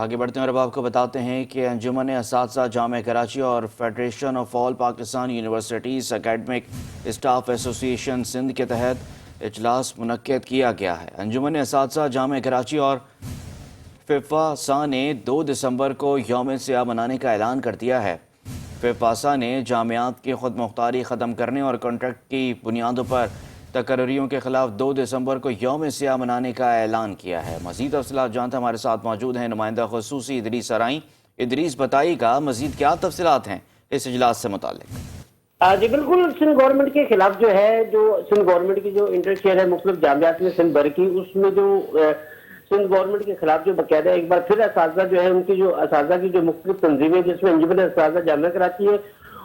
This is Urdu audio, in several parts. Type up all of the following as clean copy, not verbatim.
آگے بڑھتے ہیں اور اب آپ کو بتاتے ہیں کہ انجمن اساتذہ جامعہ کراچی اور federation of all Pakistan universities academic staff ایسوسی ایشن سندھ کے تحت اجلاس منعقد کیا گیا ہے۔ انجمن اساتذہ جامعہ کراچی اور فیفاسا نے 2 دسمبر کو یوم سیاہ منانے کا اعلان کر دیا ہے۔ فیفاسا نے جامعات کی خود مختاری ختم کرنے اور کانٹریکٹ کی بنیادوں پر تقرریوں کے خلاف 2 دسمبر کو یوم سیاہ منانے کا اعلان کیا ہے۔ مزید تفصیلات جانتے ہمارے ساتھ موجود ہیں نمائندہ خصوصی ادریس ارائیں۔ ادریس، بتائیے گا مزید کیا تفصیلات ہیں اس اجلاس سے متعلق؟ جی بالکل، سندھ گورنمنٹ کے خلاف جو ہے، جو سندھ گورنمنٹ کی جو انٹرشیئر ہے مختلف جامعات میں سندھ بھر کی، اس میں جو سندھ گورنمنٹ کے خلاف جو باقاعدہ ایک بار پھر اساتذہ جو ہے، ان کی جو اساتذہ کی جو مختلف تنظیمیں جس میں انجمن اساتذہ جامعہ کراچی ہے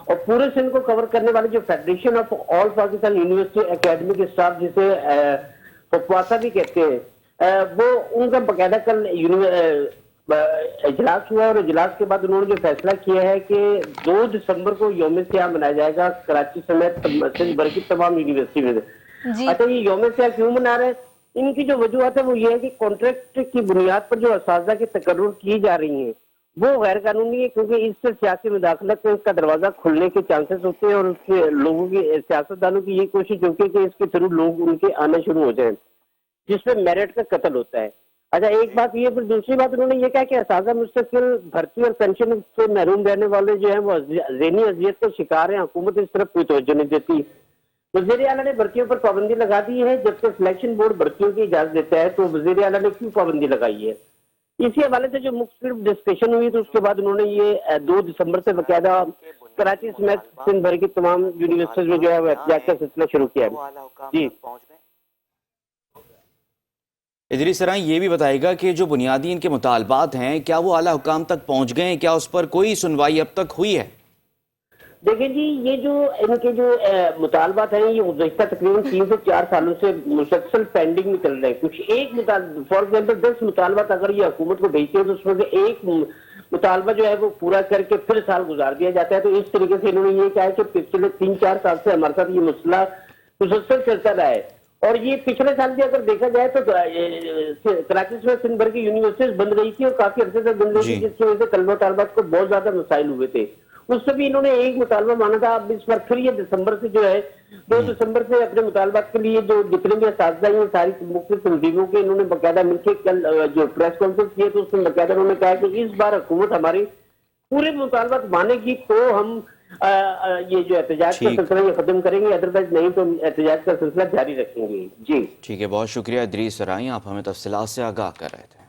اور پورے سندھ کو کور کرنے والے جو federation of all Pakistan university academic staff جسے فیفاسا بھی کہتے ہیں، وہ ان کا باقاعدہ کل اجلاس ہوا اور اجلاس کے بعد انہوں نے جو فیصلہ کیا ہے کہ 2 دسمبر کو یوم سیاہ منایا جائے گا کراچی سمیت سندھ بھر کی تمام یونیورسٹی میں۔ اچھا، یہ یوم سیاہ کیوں منا رہے ہیں؟ ان کی جو وجوہات ہے وہ یہ ہے کہ کانٹریکٹ کی بنیاد پر جو اساتذہ کی تقرر کی جا رہی ہیں وہ غیر قانونی ہے، کیونکہ اس سے سیاسی مداخلت کا دروازہ کھلنے کے چانسز ہوتے ہیں اور اس کے لوگوں کی، سیاستدانوں کی یہ کوشش ہوتی ہے کہ اس کے تھرو لوگ ان کے آنا شروع ہو جائیں، جس میں میرٹ کا قتل ہوتا ہے۔ اچھا، ایک بات یہ، پھر دوسری بات انہوں نے یہ کہا کہ اساتذہ مستقل بھرتی اور پینشن سے محروم رہنے والے جو ہیں وہ ذہنی اذیت کا شکار ہیں، حکومت اس طرف کوئی توجہ نہیں دیتی۔ وزیر اعلیٰ نے بھرتیوں پر پابندی لگا دی ہے، جبکہ سلیکشن بورڈ بھرتیوں کی اجازت دیتا ہے، تو وزیر اعلیٰ نے کیوں پابندی لگائی ہے؟ اسی حوالے سے جو مختلف ڈسکشن ہوئی تو اس کے بعد انہوں نے یہ 2 دسمبر سے باقاعدہ کراچی سمیت سندھ بھر کی تمام یونیورسٹیز میں جو ہے وہ احتجاج کا سلسلہ شروع کیا ہے۔ جی ادریس ارائیں، یہ بھی بتائے گا کہ جو بنیادی ان کے مطالبات ہیں کیا وہ اعلیٰ حکام تک پہنچ گئے ہیں؟ کیا اس پر کوئی سنوائی اب تک ہوئی ہے؟ دیکھیں جی، یہ جو ان کے جو مطالبات ہیں یہ گزشتہ تقریباً 3 سے 4 سالوں سے مسلسل پینڈنگ میں چل رہے ہیں۔ کچھ ایک فار ایگزامپل 10 مطالبات اگر یہ حکومت کو بھیجتے ہیں تو اس میں سے ایک مطالبہ جو ہے وہ پورا کر کے پھر سال گزار دیا جاتا ہے۔ تو اس طریقے سے انہوں نے یہ کہا ہے کہ پچھلے 3-4 سال سے ہمارے ساتھ یہ مسئلہ مسلسل چلتا رہا ہے، اور یہ پچھلے سال بھی اگر دیکھا جائے تو کراچی میں سندھ بھر کی یونیورسٹیز بند رہی تھی اور کافی عرصے تک بند رہی تھی، جس کی وجہ سے طلبہ طالبات کو بہت زیادہ مسائل ہوئے تھے۔ اس سے بھی انہوں نے ایک مطالبہ مانا تھا۔ اب اس بار پھر یہ دسمبر سے جو ہے 2 دسمبر سے اپنے مطالبات کے لیے جو جتنے بھی اساتذہ ہیں ساری مختلف تنظیموں کے انہوں نے باقاعدہ مل کے کل جو پریس کانفرنس کیے تو اس میں باقاعدہ انہوں نے کہا کہ اس بار حکومت ہماری پورے مطالبات مانے گی تو ہم یہ جو احتجاج کا سلسلہ یہ ختم کریں گے، ادروائز نہیں تو احتجاج کا سلسلہ جاری رکھیں گے۔ جی ٹھیک ہے، بہت شکریہ ادریس ارائیں، آپ ہمیں تفصیلات سے آگاہ کر رہے تھے۔